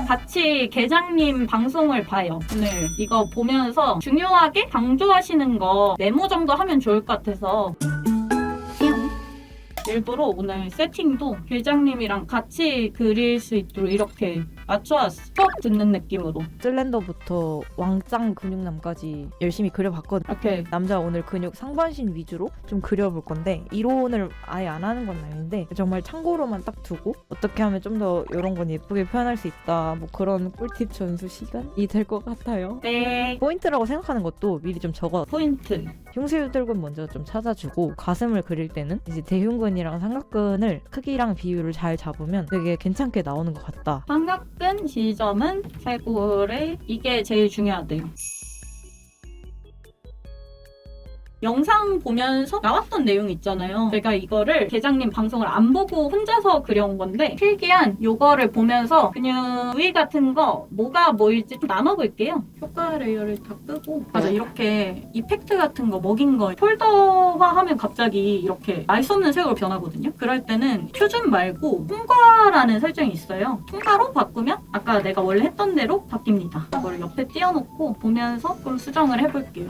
같이 계장님 방송을 봐요. 오늘 이거 보면서 중요하게 강조하시는 거 메모 정도 하면 좋을 것 같아서 일부러 오늘 세팅도 계장님이랑 같이 그릴 수 있도록 이렇게 맞춰왔어. 수업 듣는 느낌으로. 슬렌더부터 왕짱 근육남까지 열심히 그려봤거든요. 이렇게 남자 오늘 근육 상반신 위주로 좀 그려볼 건데 이론을 아예 안 하는 건 아닌데 정말 참고로만 딱 두고 어떻게 하면 좀 더 이런 건 예쁘게 표현할 수 있다 뭐 그런 꿀팁 전수 시간이 될 것 같아요. 네 포인트라고 생각하는 것도 미리 좀 적어. 포인트. 흉쇄유들근 먼저 좀 찾아주고 가슴을 그릴 때는 이제 대흉근이랑 삼각근을 크기랑 비율을 잘 잡으면 되게 괜찮게 나오는 것 같다. 삼각근 지점은 쇄골에 이게 제일 중요하대요. 영상 보면서 나왔던 내용 있잖아요. 제가 이거를 계장님 방송을 안 보고 혼자서 그려온 건데 필기한 요거를 보면서 근육 부위 같은 거 뭐가 뭐일지 좀 나눠볼게요. 효과 레이어를 다 끄고 맞아 이렇게 이펙트 같은 거 먹인 거 폴더화하면 갑자기 이렇게 알 수 없는 색으로 변하거든요. 그럴 때는 표준 말고 통과라는 설정이 있어요. 통과로 바꾸면 아까 내가 원래 했던 대로 바뀝니다. 이걸 옆에 띄워놓고 보면서 좀 수정을 해볼게요.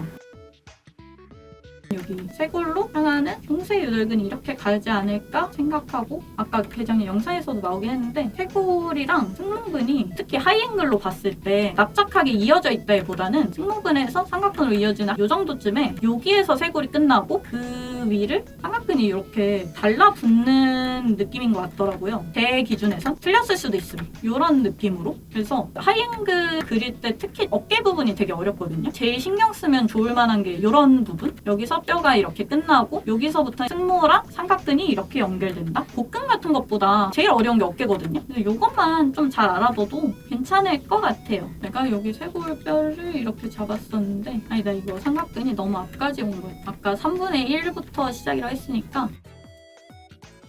여기 쇄골로 향하는 흉쇄유들근이 이렇게 가지 않을까 생각하고 아까 계장님 영상에서도 나오긴 했는데 쇄골이랑 승모근이 특히 하이앵글로 봤을 때 납작하게 이어져 있다기보다는 승모근에서 삼각근으로 이어지는 이 정도쯤에 여기에서 쇄골이 끝나고 그 위를 삼각근이 이렇게 달라붙는 느낌인 것 같더라고요. 제 기준에선 틀렸을 수도 있어요. 이런 느낌으로. 그래서 하이앵글 그릴 때 특히 어깨 부분이 되게 어렵거든요. 제일 신경 쓰면 좋을 만한 게 이런 부분. 여기서 뼈가 이렇게 끝나고 여기서부터 승모랑 삼각근이 이렇게 연결된다? 복근 같은 것보다 제일 어려운 게 어깨거든요. 그래서 이것만 좀 잘 알아둬도 괜찮을 것 같아요. 내가 여기 쇄골뼈를 이렇게 잡았었는데 아니다 이거 삼각근이 너무 앞까지 온 거예요. 아까 3분의 1부터 시작이라 했으니까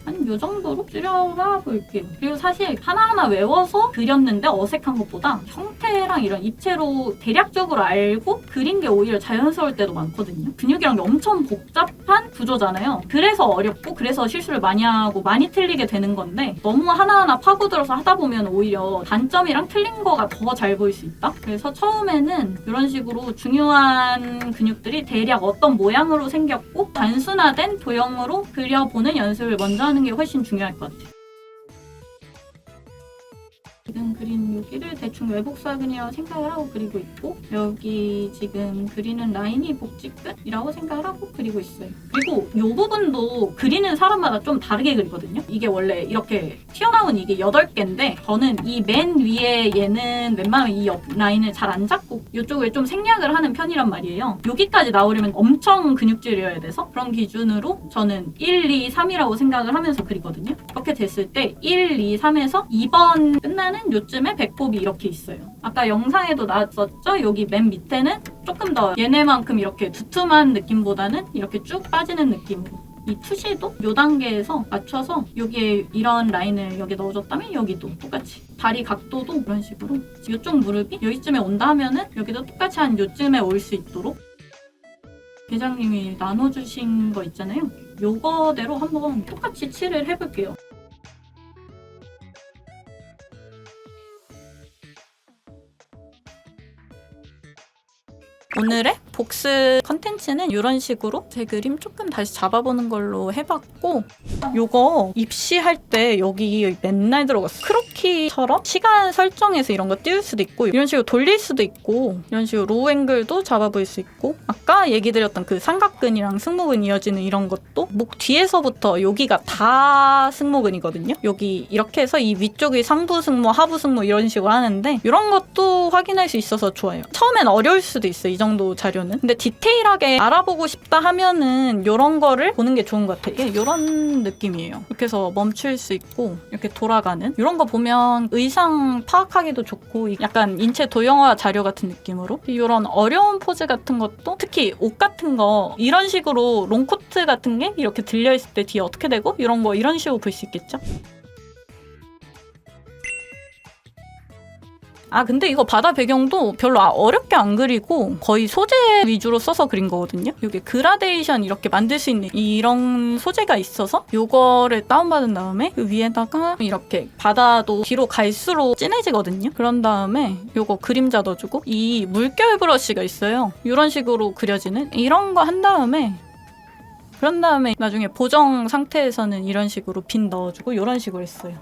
한 요 정도로 줄여가 볼게요. 그리고 사실 하나하나 외워서 그렸는데 어색한 것보다 형태랑 이런 입체로 대략적으로 알고 그린 게 오히려 자연스러울 때도 많거든요. 근육이랑 엄청 복잡한 구조잖아요. 그래서 어렵고 그래서 실수를 많이 하고 많이 틀리게 되는 건데 너무 하나하나 파고들어서 하다 보면 오히려 단점이랑 틀린 거가 더 잘 보일 수 있다. 그래서 처음에는 이런 식으로 중요한 근육들이 대략 어떤 모양으로 생겼고 단순화된 도형으로 그려보는 연습을 먼저 하는 게 훨씬 중요할 것 같아요. 지금 그린 여기를 대충 외복사근이라고 생각을 하고 그리고 있고 여기 지금 그리는 라인이 복직근이라고 생각을 하고 그리고 있어요. 그리고 이 부분도 그리는 사람마다 좀 다르게 그리거든요. 이게 원래 이렇게 튀어나온 이게 8개인데 저는 이 맨 위에 얘는 웬만하면 이 옆 라인을 잘 안 잡고 이쪽을 좀 생략을 하는 편이란 말이에요. 여기까지 나오려면 엄청 근육질이어야 돼서 그런 기준으로 저는 1, 2, 3이라고 생각을 하면서 그리거든요. 이렇게 됐을 때 1, 2, 3에서 2번 끝나는 요쯤에 배꼽이 이렇게 있어요. 아까 영상에도 나왔었죠? 여기 맨 밑에는 조금 더 얘네만큼 이렇게 두툼한 느낌보다는 이렇게 쭉 빠지는 느낌으로 이 투시도 요 단계에서 맞춰서 여기에 이런 라인을 여기 넣어줬다면 여기도 똑같이 다리 각도도 이런 식으로 이쪽 무릎이 여기쯤에 온다 하면은 여기도 똑같이 한 요쯤에 올 수 있도록 계장님이 나눠주신 거 있잖아요. 요거대로 한번 똑같이 칠을 해볼게요. 오늘의 복습 컨텐츠는 이런 식으로 제 그림 조금 다시 잡아보는 걸로 해봤고 요거 입시할 때 여기 맨날 들어갔어. 크로키처럼 시간 설정해서 이런 거 띄울 수도 있고 이런 식으로 돌릴 수도 있고 이런 식으로 로우 앵글도 잡아볼 수 있고 아까 얘기 드렸던 그 삼각근이랑 승모근 이어지는 이런 것도 목 뒤에서부터 여기가 다 승모근이거든요. 여기 이렇게 해서 이 위쪽이 상부 승모, 하부 승모 이런 식으로 하는데 이런 것도 확인할 수 있어서 좋아요. 처음엔 어려울 수도 있어요. 이 정도 자료는. 근데 디테일하게 알아보고 싶다 하면은 이런 거를 보는 게 좋은 것 같아요. 이런 느낌이에요. 이렇게 해서 멈출 수 있고 이렇게 돌아가는 이런 거 보면 의상 파악하기도 좋고 약간 인체 도형화 자료 같은 느낌으로 이런 어려운 포즈 같은 것도 특히 옷 같은 거 이런 식으로 롱코트 같은 게 이렇게 들려있을 때 뒤에 어떻게 되고 이런 거 이런 식으로 볼 수 있겠죠? 아 근데 이거 바다 배경도 별로 어렵게 안 그리고 거의 소재 위주로 써서 그린 거거든요. 여기 그라데이션 이렇게 만들 수 있는 이런 소재가 있어서 요거를 다운받은 다음에 그 위에다가 이렇게 바다도 뒤로 갈수록 진해지거든요. 그런 다음에 요거 그림자 넣어주고 이 물결 브러쉬가 있어요. 이런 식으로 그려지는 이런 거 한 다음에 그런 다음에 나중에 보정 상태에서는 이런 식으로 빈 넣어주고 이런 식으로 했어요.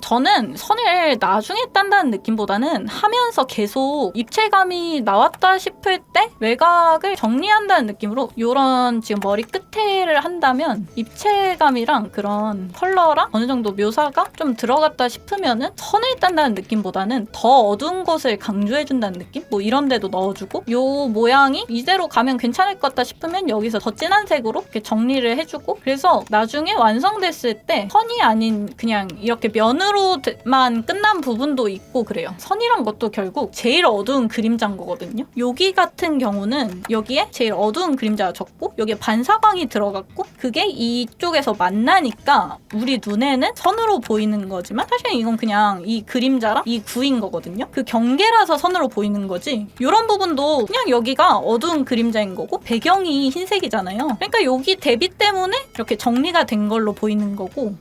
저는 선을 나중에 딴다는 느낌보다는 하면서 계속 입체감이 나왔다 싶을 때 외곽을 정리한다는 느낌으로 이런 지금 머리 끝에를 한다면 입체감이랑 그런 컬러랑 어느 정도 묘사가 좀 들어갔다 싶으면은 선을 딴다는 느낌보다는 더 어두운 것을 강조해준다는 느낌? 뭐 이런 데도 넣어주고 요 모양이 이대로 가면 괜찮을 것 같다 싶으면 여기서 더 진한 색으로 이렇게 정리를 해주고 그래서 나중에 완성됐을 때 선이 아닌 그냥 이렇게 면으로만 끝난 부분도 있고 그래요. 선이란 것도 결국 제일 어두운 그림자인 거거든요. 여기 같은 경우는 여기에 제일 어두운 그림자가 적고 여기에 반사광이 들어갔고 그게 이쪽에서 만나니까 우리 눈에는 선으로 보이는 거지만 사실 이건 그냥 이 그림자랑 이 구인 거거든요. 그 경계라서 선으로 보이는 거지 이런 부분도 그냥 여기가 어두운 그림자인 거고 배경이 흰색이잖아요. 그러니까 여기 대비 때문에 이렇게 정리가 된 걸로 보이는 거고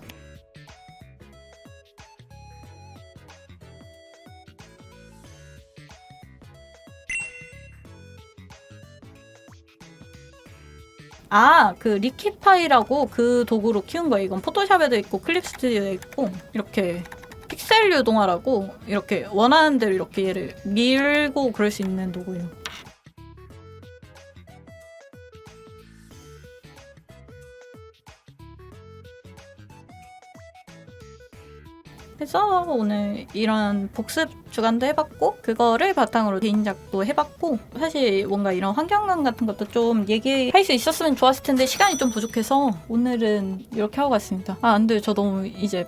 그 리키파이라고 그 도구로 키운 거예요. 이건 포토샵에도 있고 클립 스튜디오에 있고 이렇게 픽셀 유동화라고 이렇게 원하는 대로 이렇게 얘를 밀고 그럴 수 있는 도구예요. 그래서 오늘 이런 복습 주간도 해봤고 그거를 바탕으로 개인작도 해봤고 사실 뭔가 이런 환경감 같은 것도 좀 얘기할 수 있었으면 좋았을 텐데 시간이 좀 부족해서 오늘은 이렇게 하고 갔습니다. 안 돼. 저 너무 이제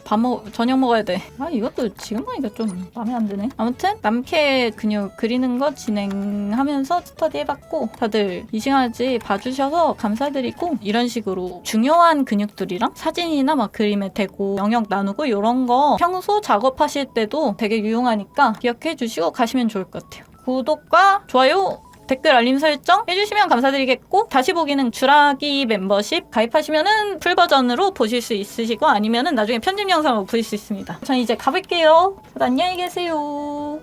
저녁 먹어야 돼. 이것도 지금 보니까 좀 마음에 안 드네. 아무튼 남캐 근육 그리는 거 진행하면서 스터디 해봤고 다들 이 시간까지 봐주셔서 감사드리고 이런 식으로 중요한 근육들이랑 사진이나 막 그림에 대고 영역 나누고 이런 거 평소 작업하실 때도 되게 유용하니까 기억해 주시고 가시면 좋을 것 같아요. 구독과 좋아요, 댓글 알림 설정 해주시면 감사드리겠고 다시 보기는 주라기 멤버십 가입하시면은 풀버전으로 보실 수 있으시고 아니면은 나중에 편집 영상으로 보실 수 있습니다. 전 이제 가볼게요. 다들 안녕히 계세요.